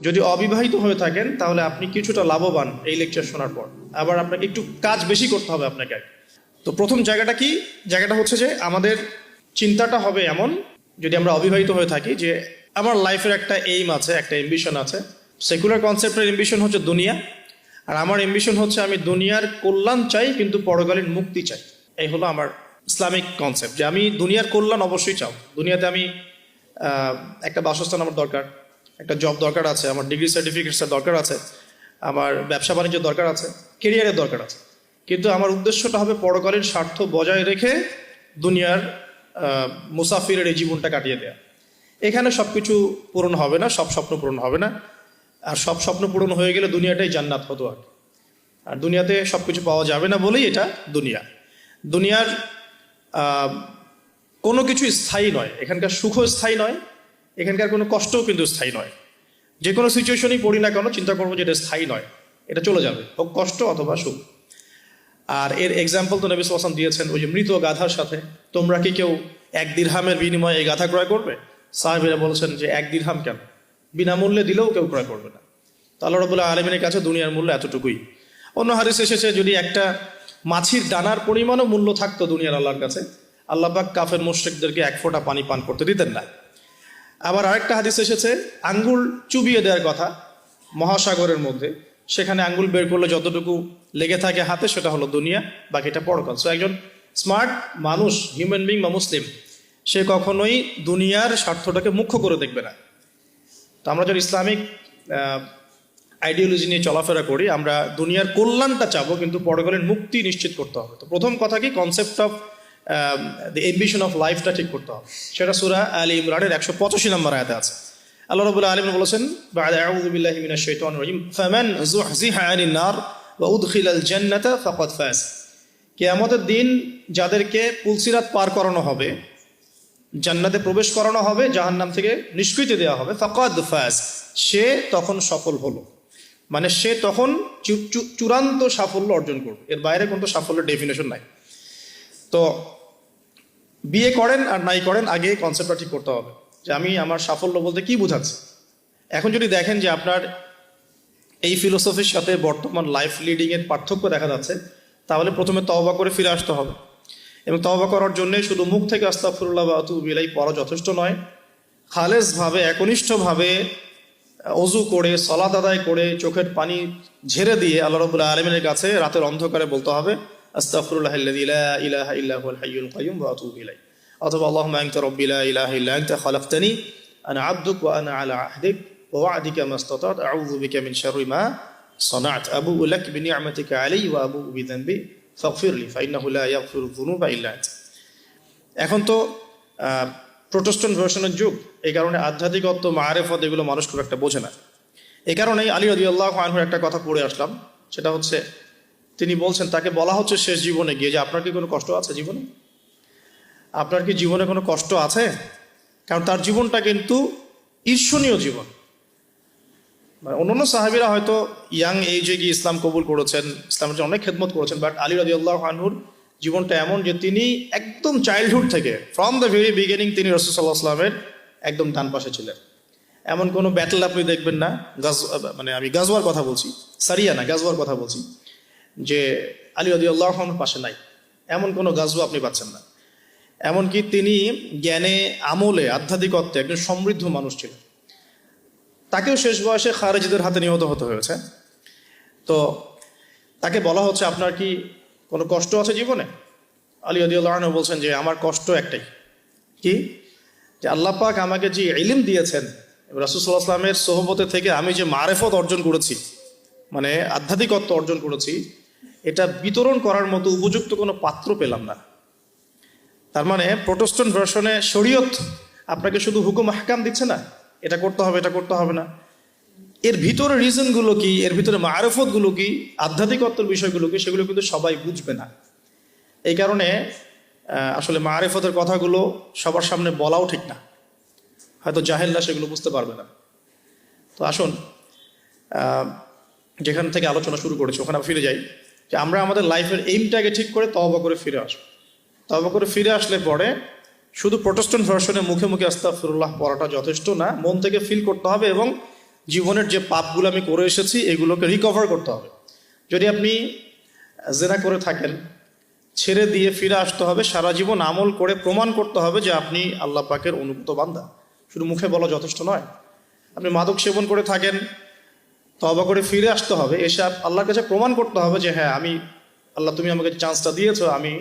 যদি অবিবাহিত হয়ে থাকেন তাহলে আপনি কিছুটা লাভবান এই লেকচার শোনার পর। আবার আপনাকে একটু কাজ বেশি করতে হবে আপনাকে। তো প্রথম জায়গাটা কি? জায়গাটা হচ্ছে যে আমাদের চিন্তাটা হবে এমন, যদি আমরা অবিবাহিত হয়ে থাকি, যে আমার লাইফের একটা এইম আছে, একটা এম্বিশন আছে। সেকুলার কনসেপ্টের এম্বিশন হচ্ছে দুনিয়া, আর আমার এম্বিশন হচ্ছে আমি দুনিয়ার কল্যাণ চাই কিন্তু পরকালীন মুক্তি চাই। এই হলো আমার ইসলামিক কনসেপ্ট, যে আমি দুনিয়ার কল্যাণ অবশ্যই চাও। দুনিয়াতে আমি একটা বাসস্থান আমার দরকার, একটা জব দরকার আছে, আমার ডিগ্রি সার্টিফিকেটসের দরকার আছে, আমার ব্যবসা বাণিজ্যের দরকার আছে, কেরিয়ারের দরকার আছে। কিন্তু আমার উদ্দেশ্যটা হবে পরকালীন স্বার্থ বজায় রেখে দুনিয়ার মুসাফিরের এই জীবনটা কাটিয়ে দেয়া। এখানে সব কিছু পূরণ হবে না, সব স্বপ্ন পূরণ হবে না। আর সব স্বপ্ন পূরণ হয়ে গেলে দুনিয়াটাই জান্নাত হতো। আর দুনিয়াতে সব কিছু পাওয়া যাবে না বলেই এটা দুনিয়া। দুনিয়ার কোনো কিছু স্থায়ী নয়, এখানকার সুখও স্থায়ী নয়, এখানকার কোনো কষ্টও কিন্তু স্থায়ী নয়। যে কোনো সিচুয়েশনই পড়ি না কেন চিন্তা করবো যে এটা স্থায়ী নয়, এটা চলে যাবে, হোক কষ্ট অথবা সুখ। আর এর এক্সাম্পল তো নবী সাল্লাল্লাহু আলাইহি ওয়াসাল্লাম দিয়েছেন ওই যে মৃত গাধার সাথে। তোমরা কি কেউ 1 দিরহামের বিনিময়ে এই গাধা ক্রয় করবে? সাহাবীরা বলেছেন যে 1 দিরহাম কেন, বিনামূল্যে দিলেও কেউ ক্রয় করবে না। তো আল্লাহ রাব্বুল আলামিনের কাছে দুনিয়ার মূল্য এতটুকুই। অন্য হাদিস এসেছে যদি একটা মাছির দানার পরিমাণও মূল্য থাকতো দুনিয়ার আল্লাহর কাছে, আল্লাহ পাক কাফের মুশরিকদেরকে 1 ফোঁটা পানি পান করতে দিতেন না। আবার আরেকটা হাদিস এসেছে আঙ্গুল চুবিয়ে দেওয়ার কথা মহাসাগরের মধ্যে, সেখানে আঙ্গুল বের করলে যতটুকু লেগে থাকে হাতে সেটা হলো দুনিয়া, বাকিটা পরকাল। সো একজন স্মার্ট মানুষ, হিউম্যান বিং বা মুসলিম, সে কখনোই দুনিয়ার স্বার্থটাকে মুখ্য করে দেখবে না। তো আমরা যারা ইসলামিক আইডিওলজি নিয়ে চলাফেরা করি, আমরা দুনিয়ার কল্যাণটা চাবো কিন্তু পরকালীন মুক্তি নিশ্চিত করতে হবে। তো প্রথম কথা কি, concept of the ambition of লাইফটা ঠিক করতে হবে। সেটা সূরা আলে ইমরানের 185 নম্বর আয়াতে আছে। আল্লাহ রাব্বুল আলামিন বলেছেন, বা'দা আউযু বিল্লাহি মিনাশ শাইতানির রাজিম, ফামান যুহজিহা আনিন নার ওয়া উদখিলাল জান্নাতা ফাকাদ ফাজ। কিয়ামতের দিন যাদেরকে পুলসিরাত পার করানো হবে, জান্নাতে প্রবেশ করানো হবে, জাহান্নাম থেকে নিষ্কৃতি দেওয়া হবে, ফাকাদ ফাজ, সে তখন সফল হলো। মানে সে তখন চূড়ান্ত সাফল্য অর্জন করবে, এর বাইরে কোনো সাফল্যের ডেফিনেশন নাই। তো বিয়ে করেন আর নাই করেন, আগে কনসেপ্টটা ঠিক করতে হবে যে আমি আমার সাফল্য বলতে কি বোঝাচ্ছি। এখন যদি দেখেন যে আপনার এই ফিলোসফির সাথে বর্তমান লাইফ লিডিং এর পার্থক্য দেখা যাচ্ছে, তাহলে প্রথমে তওবা করে ফিরে আসতে হবে। এবং তওবা করার জন্য শুধু মুখ থেকে আস্তাগফিরুল্লাহ ওয়া আতুবু ইলাইহি পড়া যথেষ্ট নয়। খালেসভাবে, একনিষ্ঠভাবে অজু করে, সালাত আদায় করে, চোখের পানি ঝেড়ে দিয়ে আল্লাহ রাব্বুল আলামিনের কাছে রাতের অন্ধকারে বলতে হবে, আস্তাগফিরুল্লাহাল্লাযী লা ইলাহা ইল্লা হুয়াল হাইয়ুল কাইয়্যুম ওয়া আতুবু ইলাইহি। অথবা আল্লাহুম্মা আনতা রাব্বী লা ইলাহা ইল্লা আনতা খালাকতানি আনা আবদুক ওয়া আনা আলা আহদিক ওয়া ওয়া'দিকা মাস্তাতা'তু আউযু বিকা মিন শাররি মা সানা'তু আবু'ু লাক বিনি'মাতিকা আলাইয়া ওয়া আবু'ু বিযানবি ফাগফিরলি ফাইন্নাহু লা ইয়াগফিরুয যুনুবা ইল্লা আনতা। এখন তো প্রোটেস্ট্যান্ট ভার্সনের যুগ, এই কারণে আধ্যাত্মিকত্ব, মাআরিফত এগুলো মানুষ খুব একটা বোঝে না। এই কারণেই আলী রাদিয়াল্লাহু আনহুর একটা কথা পড়ে আসলাম, সেটা হচ্ছে তিনি বলছেন, তাকে বলা হচ্ছে শেষ জীবনে গিয়ে যে আপনার কি কোনো কষ্ট আছে জীবনে? আপনার কি জীবনে কোনো কষ্ট আছে? কারণ তার জীবনটা কিন্তু ঈর্ষণীয় জীবন। মানে অন্যান্য সাহাবীরা হয়তো ইয়াং এইজে গিয়ে ইসলাম কবুল করেছেন, ইসলামের জন্য অনেক খেদমত করেছেন, বাট আলী রাদিয়াল্লাহু আনহুর জীবনটা এমন যে তিনি একদম চাইল্ডহুড থেকে, ফ্রম দ্য ভেরি বিগিনিং, তিনি রাসূল সাল্লাল্লাহু আলাইহি ওয়াসাল্লামের একদম ডান পাশে ছিলেন। এমন কোনো ব্যাটল আপনি দেখবেন না, মানে আমি গাজওয়ার কথা বলছি, সারিয়া না, গাজওয়ার কথা বলছি, যে আলী রাদিয়াল্লাহু আনহুর পাশে নাই, এমন কোনো গাজওয়া আপনি পাচ্ছেন না। এমনকি তিনি জ্ঞানে, আমলে, আধ্যাত্মিকত্বে একজন সমৃদ্ধ মানুষ ছিলেন। তাকেও শেষ বয়সে খারেজিদের হাতে নিহত হতে হয়েছে। তো তাকে বলা হচ্ছে আপনার কি কোনো কষ্ট আছে জীবনে? আলী রাদিয়াল্লাহু আনহু বলছেন যে আমার কষ্ট একটাই, কি, যে আল্লাহ পাক আমাকে যে ইলম দিয়েছেন, রাসূল সাল্লাল্লাহু আলাইহি ওয়াসাল্লামের সোহবতে থেকে আমি যে মারেফত অর্জন করেছি, মানে আধ্যাত্মিকত্ব অর্জন করেছি, এটা বিতরণ করার মতো উপযুক্ত কোনো পাত্র পেলাম না। তার মানে প্রোটেস্ট্যান্ট ভার্সনে শরীয়ত আপনাকে শুধু হুকুম আহকাম দিচ্ছে না, এটা করতে হবে, এটা করতে হবে না, এর ভিতরে রিজনগুলো কি, এর ভিতরে মারেফতগুলো কি, আধ্যাত্মিকত্বের বিষয়গুলো কি, সেগুলো কিন্তু সবাই বুঝবে না। এই কারণে আসলে মারেফতের কথাগুলো সবার সামনে বলাও ঠিক না, হয়তো জাহেলরা সেগুলো বুঝতে পারবে না। তো আসুন যেখান থেকে আলোচনা শুরু করেছি ওখানে ফিরে যাই, যে আমরা আমাদের লাইফের এইমটাকে ঠিক করে তওবা করে ফিরে আসবো। তওবা করে ফিরে আসলে পরে শুধু প্রোটেস্ট্যান্ট ভার্সনে মুখে মুখে আস্তাগফিরুল্লাহ পড়াটা যথেষ্ট না, মন থেকে ফিল করতে হবে এবং জীবনের যে পাপগুলো আমি করে এসেছি এগুলোকে রিকভার করতে হবে। যদি আপনি জেনা করে থাকেন, ছেড়ে দিয়ে ফিরে আসতে হবে, সারা জীবন আমল করে প্রমাণ করতে হবে যে আপনি আল্লাহ পাকের অনুগত বান্দা। শুধু মুখে বলা যথেষ্ট নয়। আপনি মাদক সেবন করে থাকেন, তওবা করে ফিরে আসতে হবে, এসে আল্লাহর কাছে প্রমাণ করতে হবে যে হ্যাঁ আমি আল্লাহ, তুমি আমাকে চান্সটা দিয়েছো, আমি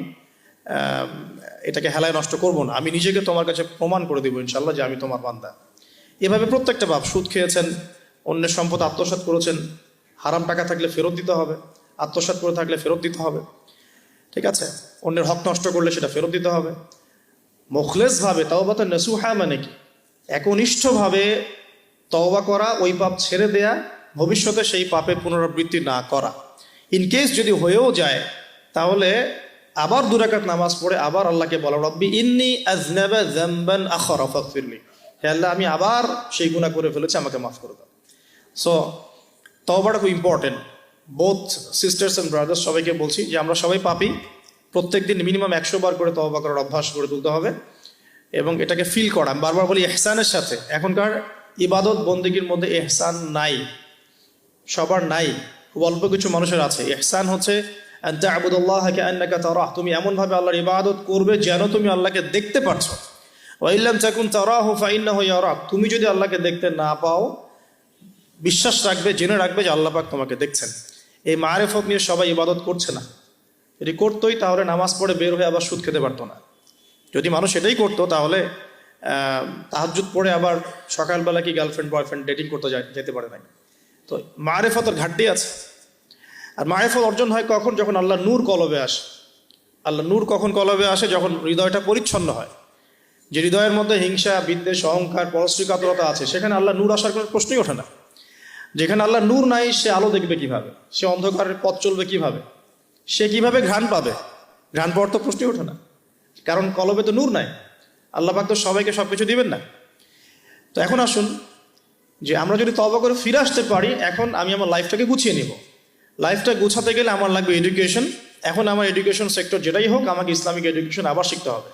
এটাকে হেলায় নষ্ট করব না, আমি নিজেকে তোমার কাছে প্রমাণ করে দেবো ইনশাল্লাহ যে আমি তোমার বান্দা। এভাবে প্রত্যেকটা পাপ, সুদ খেয়েছেন, অন্যের সম্পদ আত্মসাৎ করেছেন, হারাম টাকা থাকলে ফেরত দিতে হবে, আত্মসাৎ করে থাকলে ফেরত দিতে হবে, ঠিক আছে, অন্যের হক নষ্ট করলে সেটা ফেরত দিতে হবে। মুখলেসভাবে তাওবাতে নসুহা মানে কি? একনিষ্ঠভাবে তওবা করা, ওই পাপ ছেড়ে দেয়া, ভবিষ্যতে সেই পাপে পুনরাবৃত্তি না করা। ইনকেস যদি হয়েও যায় তাহলে আবার 2 রাকাত নামাজ পড়ে আবার আল্লাহকে বলা, রব্বি ইন্নী আযনাবা যামবান আখরা ফাগফিরলি, হে আল্লাহ আমি আবার সেই গুনাহ করে ফেলেছি, আমাকে মাফ করে দাও। সো তওবাটা খুব important. Both sisters and brothers সবাইকে বলছি যে আমরা সবাই পাপী, প্রত্যেকদিন মিনিমাম 100 বার করে তওবা করার অভ্যাস করে তুলতে হবে এবং এটাকে ফিল করা। আমি বারবার বলি ইহসানের সাথে। এখনকার ইবাদত বন্দেগীর মধ্যে ইহসান নাই, সবার নাই, খুব অল্প কিছু মানুষের আছে। ইহসান হচ্ছে আন তা'বুদাল্লাহা কাআন্নাকা তারাহ, তুমি এমনভাবে আল্লাহর ইবাদত করবে যেন তুমি আল্লাহকে দেখতে পারছো। ওয়া ইল্লাম তাকুন তারাহু ফাইন্নাহু ইয়ারাক, তুমি যদি আল্লাহকে দেখতে না পাও, বিশ্বাস রাখবে, জেনে রাখবে যে আল্লাহ পাক তোমাকে দেখছেন। এই মারিফত নিয়ে সবাই ইবাদত করছে না। যদি করতোই তাহলে নামাজ পড়ে বের হয়ে আবার সুদ খেতে পারতো না। যদি মানুষ এটাই করতো তাহলে তাহাজ্জুদ পড়ে আবার সকালবেলা কি গার্লফ্রেন্ড বয়ফ্রেন্ড ডেটিং করতে যেতে পারে না। তো মারিফতের ঘাটতি আছে। আর মারিফত অর্জন হয় কখন? যখন আল্লাহ নূর কলবে আসে। আল্লাহ নূর কখন কলবে আসে? যখন হৃদয়টা পরিচ্ছন্ন হয়। যে হৃদয়ের মধ্যে হিংসা, বিদ্বেষ, অহংকার, পরশ্রী কাতরতা আছে, সেখানে আল্লাহ নূর আসার কোনো প্রশ্নই ওঠে না। যেখানে আল্লাহ নূর নাই, সে আলো দেখবে কিভাবে? সে অন্ধকারের পথ চলবে কিভাবে? সে কিভাবে ঘ্রাণ পাবে? ঘ্রাণ পাওয়ার তো প্রশ্নই ওঠে না, কারণ কলবে তো নূর নাই। আল্লাহ পাক তো সবাইকে সবকিছু দিবেন না। তো এখন আসুন যে আমরা যদি তওবা করে ফিরে আসতে পারি, এখন আমি আমার লাইফটাকে গুছিয়ে নিব। লাইফটা গুছাতে গেলে আমার লাগবে এডুকেশন। এখন আমার এডুকেশন সেক্টর যেটাই হোক, আমাকে ইসলামিক এডুকেশন আবার শিখতে হবে।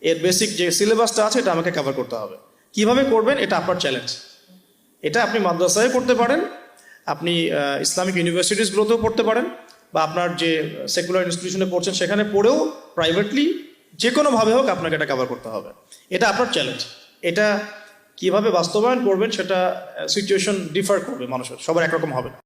এর বেসিক যে সিলেবাসটা আছে এটা আমাকে কভার করতে হবে। কিভাবে করবেন এটা আপনার চ্যালেঞ্জ। এটা আপনি মাদ্রাসায় পড়তে পারেন, আপনি ইসলামিক ইউনিভার্সিটিসগুলোতেও পড়তে পারেন, বা আপনার যে সেকুলার ইনস্টিটিউশনে পড়ছেন সেখানে পড়েও প্রাইভেটলি যে কোনোভাবে হোক আপনাকে এটা কভার করতে হবে। এটা আপনার চ্যালেঞ্জ। এটা কিভাবে বাস্তবায়ন করবেন সেটা সিচুয়েশন ডিফার করবে, মানুষের সবার একরকম হবে না।